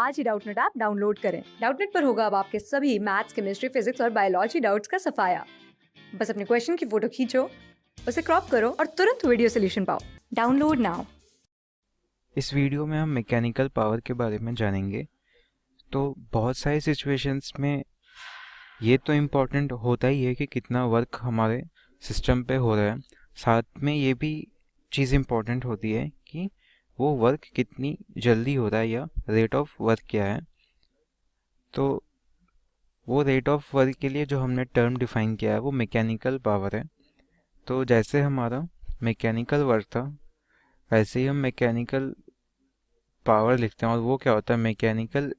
आज ही Doubtnut app download करें। Doubtnut पर होगा अब आपके सभी मैथ्स, केमिस्ट्री, फिजिक्स और बायोलॉजी डाउट्स का सफाया। बस अपने क्वेश्चन की फोटो खींचो, उसे क्रॉप करो और तुरंत वीडियो सॉल्यूशन पाओ। Download now. इस वीडियो में हम मैकेनिकल पावर के बारे में जानेंगे। तो बहुत सारी सिचुएशंस में ये तो इम्पोर्टेंट होता ही है कि कितना वर्क हमारे सिस्टम पे हो रहा है, साथ में ये भी चीज़ इम्पोर्टेंट होती है कि वो वर्क कितनी जल्दी हो रहा है या रेट ऑफ वर्क क्या है। तो वो रेट ऑफ वर्क के लिए जो हमने टर्म डिफाइन किया है वो मैकेनिकल पावर है। तो जैसे हमारा मैकेनिकल वर्क था वैसे ही हम मैकेनिकल पावर लिखते हैं, और वो क्या होता है, मैकेनिकल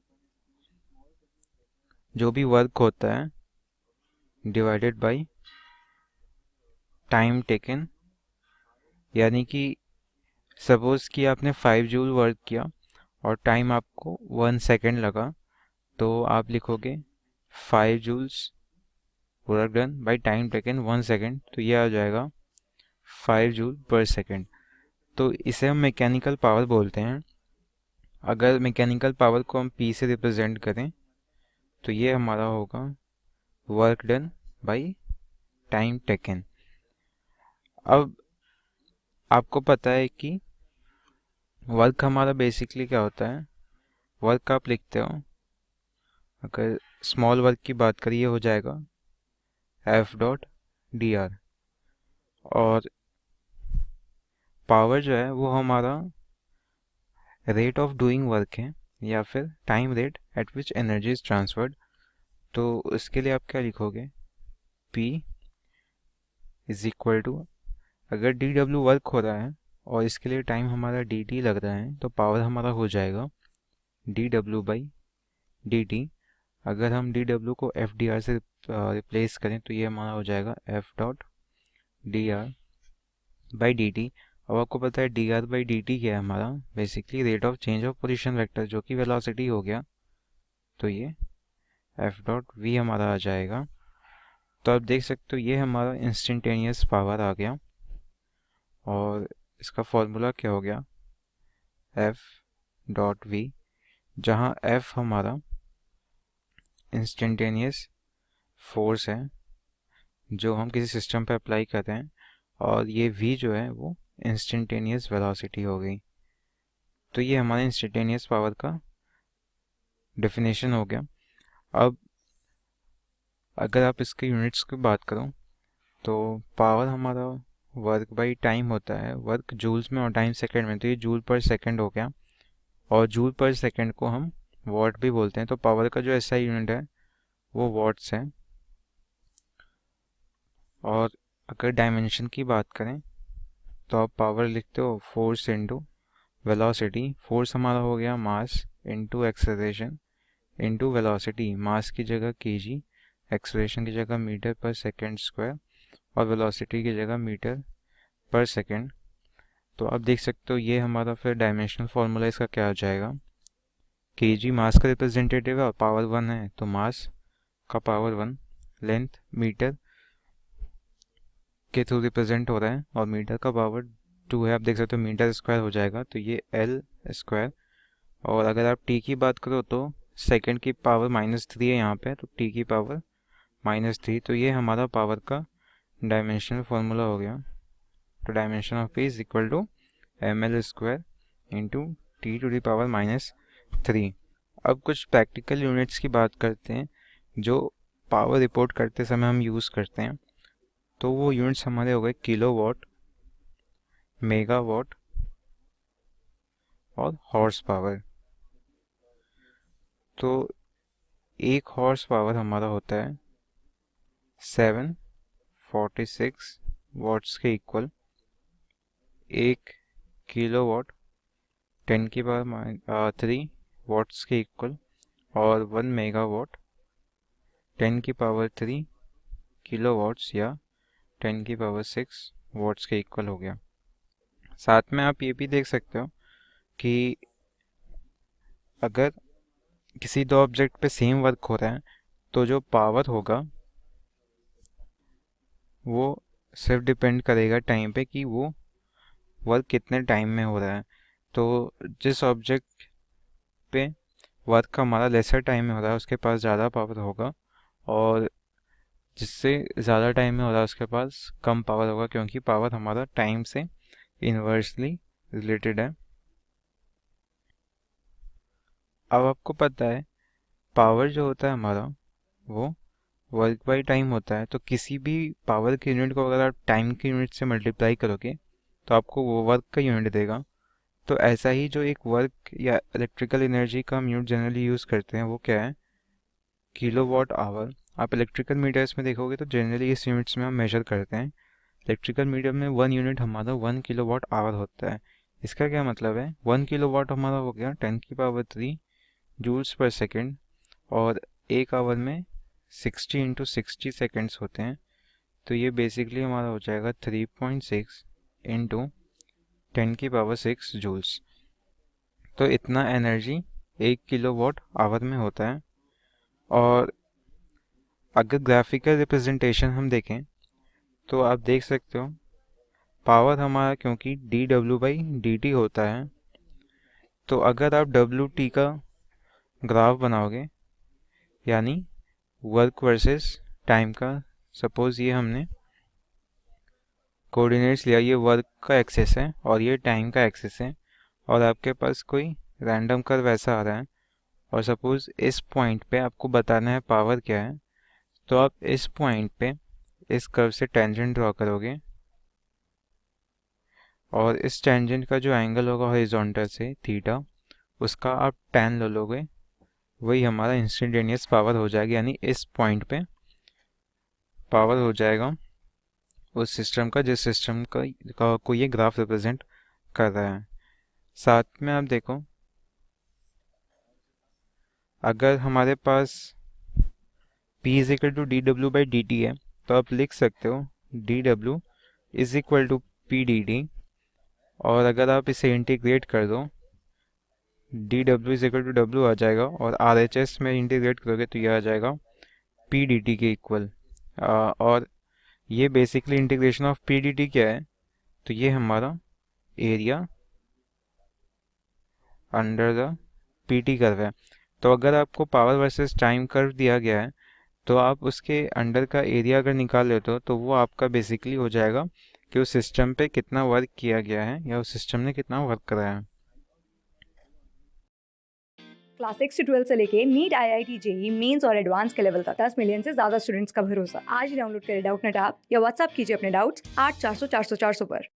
जो भी वर्क होता है डिवाइडेड बाय टाइम टेकन। यानी कि सपोज कि आपने 5 जूल वर्क किया और टाइम आपको 1 सेकेंड लगा, तो आप लिखोगे 5 joules work done by time taken 1 second, तो ये आ जाएगा 5 जूल पर सेकेंड। तो इसे हम मैकेनिकल पावर बोलते हैं। अगर मैकेनिकल पावर को हम पी से रिप्रेजेंट करें तो ये हमारा होगा work done by time taken. अब आपको पता है कि वर्क हमारा बेसिकली क्या होता है। वर्क आप लिखते हो, अगर स्मॉल वर्क की बात करिए हो जाएगा एफ डॉट डी आर, और पावर जो है वो हमारा रेट ऑफ डूइंग वर्क है या फिर time rate at which energy is transferred. तो इसके लिए आप क्या लिखोगे, P इज इक्वल टू, अगर डी डब्ल्यू वर्क हो रहा है और इसके लिए टाइम हमारा डी टी लग रहा है, तो पावर हमारा हो जाएगा D W by D T. अगर हम डी डब्ल्यू को एफ डी आर से रिप्लेस करें तो ये हमारा हो जाएगा F dot D R by D T. अब आपको पता है D R by D T क्या है, हमारा basically rate of change of position vector जो कि वेलोसिटी हो गया। तो ये एफ डॉट वी हमारा आ जाएगा। तो आप देख सकते हो ये हमारा इंस्टेंटेनियस पावर आ गया, और इसका फॉर्मूला क्या हो गया, एफ डॉट वी, जहाँ एफ हमारा इंस्टेंटेनियस फोर्स है जो हम किसी सिस्टम पे अप्लाई कर रहे हैं, और ये v जो है वो इंस्टेंटेनियस वेलोसिटी हो गई। तो ये हमारे इंस्टेंटेनियस पावर का डेफिनेशन हो गया। अब अगर आप इसके यूनिट्स की बात करो तो पावर हमारा वर्क बाई टाइम होता है, वर्क जूल्स में और टाइम सेकेंड में, तो ये जूल पर सेकेंड हो गया, और जूल पर सेकेंड को हम वॉट भी बोलते हैं। तो पावर का जो एसआई यूनिट है वो वॉट्स है। और अगर डायमेंशन की बात करें तो आप पावर लिखते हो फोर्स इंटू वेलोसिटी। फोर्स हमारा हो गया mass into acceleration into velocity. Mass की जगह केजी, एक्सेलरेशन की जगह मीटर पर सेकेंड स्क्वायर, और वेलोसिटी की जगह मीटर पर सेकेंड। तो आप देख सकते हो ये हमारा फिर डायमेंशनल फार्मूला इसका क्या हो जाएगा, केजी मास का रिप्रेजेंटेटिव है और पावर 1 है, तो मास का पावर 1, लेंथ मीटर के थ्रू रिप्रेजेंट हो रहा है, और मीटर का पावर 2 है। आप देख सकते हो मीटर स्क्वायर हो जाएगा, तो ये एल स्क्वायर। और अगर आप टी की बात करो तो सेकंड की पावर -3 है यहाँ पे, तो टी की पावर -3। तो ये हमारा पावर का डायमेंशनल फार्मूला हो गया। तो dimension of P is equal to M L square into T to the power -3। अब कुछ प्रैक्टिकल यूनिट्स की बात करते हैं जो पावर रिपोर्ट करते समय हम यूज़ करते हैं। तो वो यूनिट्स हमारे हो गए किलो वॉट, मेगा वॉट और हॉर्स पावर। तो एक हॉर्स पावर हमारा होता है 746 वॉट्स के इक्वल। एक किलो वॉट 10 की पावर 3 वॉट्स के इक्वल, और 1 मेगा वॉट 10 की पावर 3 किलो वॉट्स या 10 की पावर 6 वॉट्स के इक्वल हो गया। साथ में आप ये भी देख सकते हो कि अगर किसी दो ऑब्जेक्ट पे सेम वर्क हो रहा है तो जो पावर होगा वो सिर्फ डिपेंड करेगा टाइम पे कि वो वर्क कितने टाइम में हो रहा है। तो जिस ऑब्जेक्ट पे वर्क हमारा लेसर टाइम में हो रहा है उसके पास ज़्यादा पावर होगा, और जिससे ज़्यादा टाइम में हो रहा है उसके पास कम पावर होगा, क्योंकि पावर हमारा टाइम से इन्वर्सली रिलेटेड है। अब आपको पता है पावर जो होता है हमारा वो वर्क बाई टाइम होता है, तो किसी भी पावर की यूनिट को अगर आप टाइम की यूनिट से मल्टीप्लाई करोगे तो आपको वो वर्क का यूनिट देगा। तो ऐसा ही जो एक वर्क या इलेक्ट्रिकल एनर्जी का हम यूनिट जनरली यूज़ करते हैं वो क्या है, किलोवाट आवर। आप इलेक्ट्रिकल मीटर्स में देखोगे तो जनरली इस यूनिट्स में हम मेजर करते हैं। इलेक्ट्रिकल मीटर में 1 यूनिट हमारा 1 किलोवाट आवर होता है। इसका क्या मतलब है, 1 किलोवाट हमारा हो गया 10⁻³ जूल्स पर सेकेंड, और एक आवर में 60 × 60 सेकेंड्स होते हैं। तो ये बेसिकली हमारा हो जाएगा 3.6 इंटू 10⁻6 जूल्स। तो इतना एनर्जी 1 किलोवाट आवर में होता है। और अगर ग्राफिकल रिप्रेजेंटेशन हम देखें तो आप देख सकते हो पावर हमारा क्योंकि dw/dt होता है, तो अगर आप wt का ग्राफ बनाओगे यानी वर्क वर्सेस टाइम का, सपोज ये हमने कोऑर्डिनेट्स लिया, ये वर्क का एक्सेस है और ये टाइम का एक्सेस है, और आपके पास कोई रैंडम कर्व ऐसा आ रहा है, और सपोज इस पॉइंट पे आपको बताना है पावर क्या है, तो आप इस पॉइंट पे इस कर्व से टेंजेंट ड्रॉ करोगे, और इस टेंजेंट का जो एंगल होगा हॉरिजॉन्टल से थीटा, उसका आप tan ले लोगे, वही हमारा इंस्टेंटेनियस पावर हो जाएगी। यानी इस पॉइंट पे पावर हो जाएगा उस सिस्टम का जिस सिस्टम को ये ग्राफ रिप्रेजेंट कर रहा है। साथ में आप देखो अगर हमारे पास P = dw/dt है तो आप लिख सकते हो dw = pdt, और अगर आप इसे इंटीग्रेट कर दो dw = w आ जाएगा, और RHS में इंटीग्रेट करोगे तो यह आ जाएगा pdt के इक्वल। और ये बेसिकली इंटीग्रेशन ऑफ pdt क्या है, तो ये हमारा area under the pt curve है। तो अगर आपको पावर वर्सेस टाइम कर्व दिया गया है तो आप उसके अंडर का एरिया अगर निकाल लेते हो तो वो आपका बेसिकली हो जाएगा कि उस सिस्टम पे कितना वर्क किया गया है या उस सिस्टम ने कितना वर्क कराया है। क्लास 6 से 12 से लेके नीट, IIT, जेई मेंस और एडवांस के लेवल तक 10 मिलियन से ज्यादा स्टूडेंट्स का भरोसा। आज ही डाउनलोड करें डाउटनेट ऐप या व्हाट्सएप कीजिए अपने डाउट्स 8400 400 400 पर।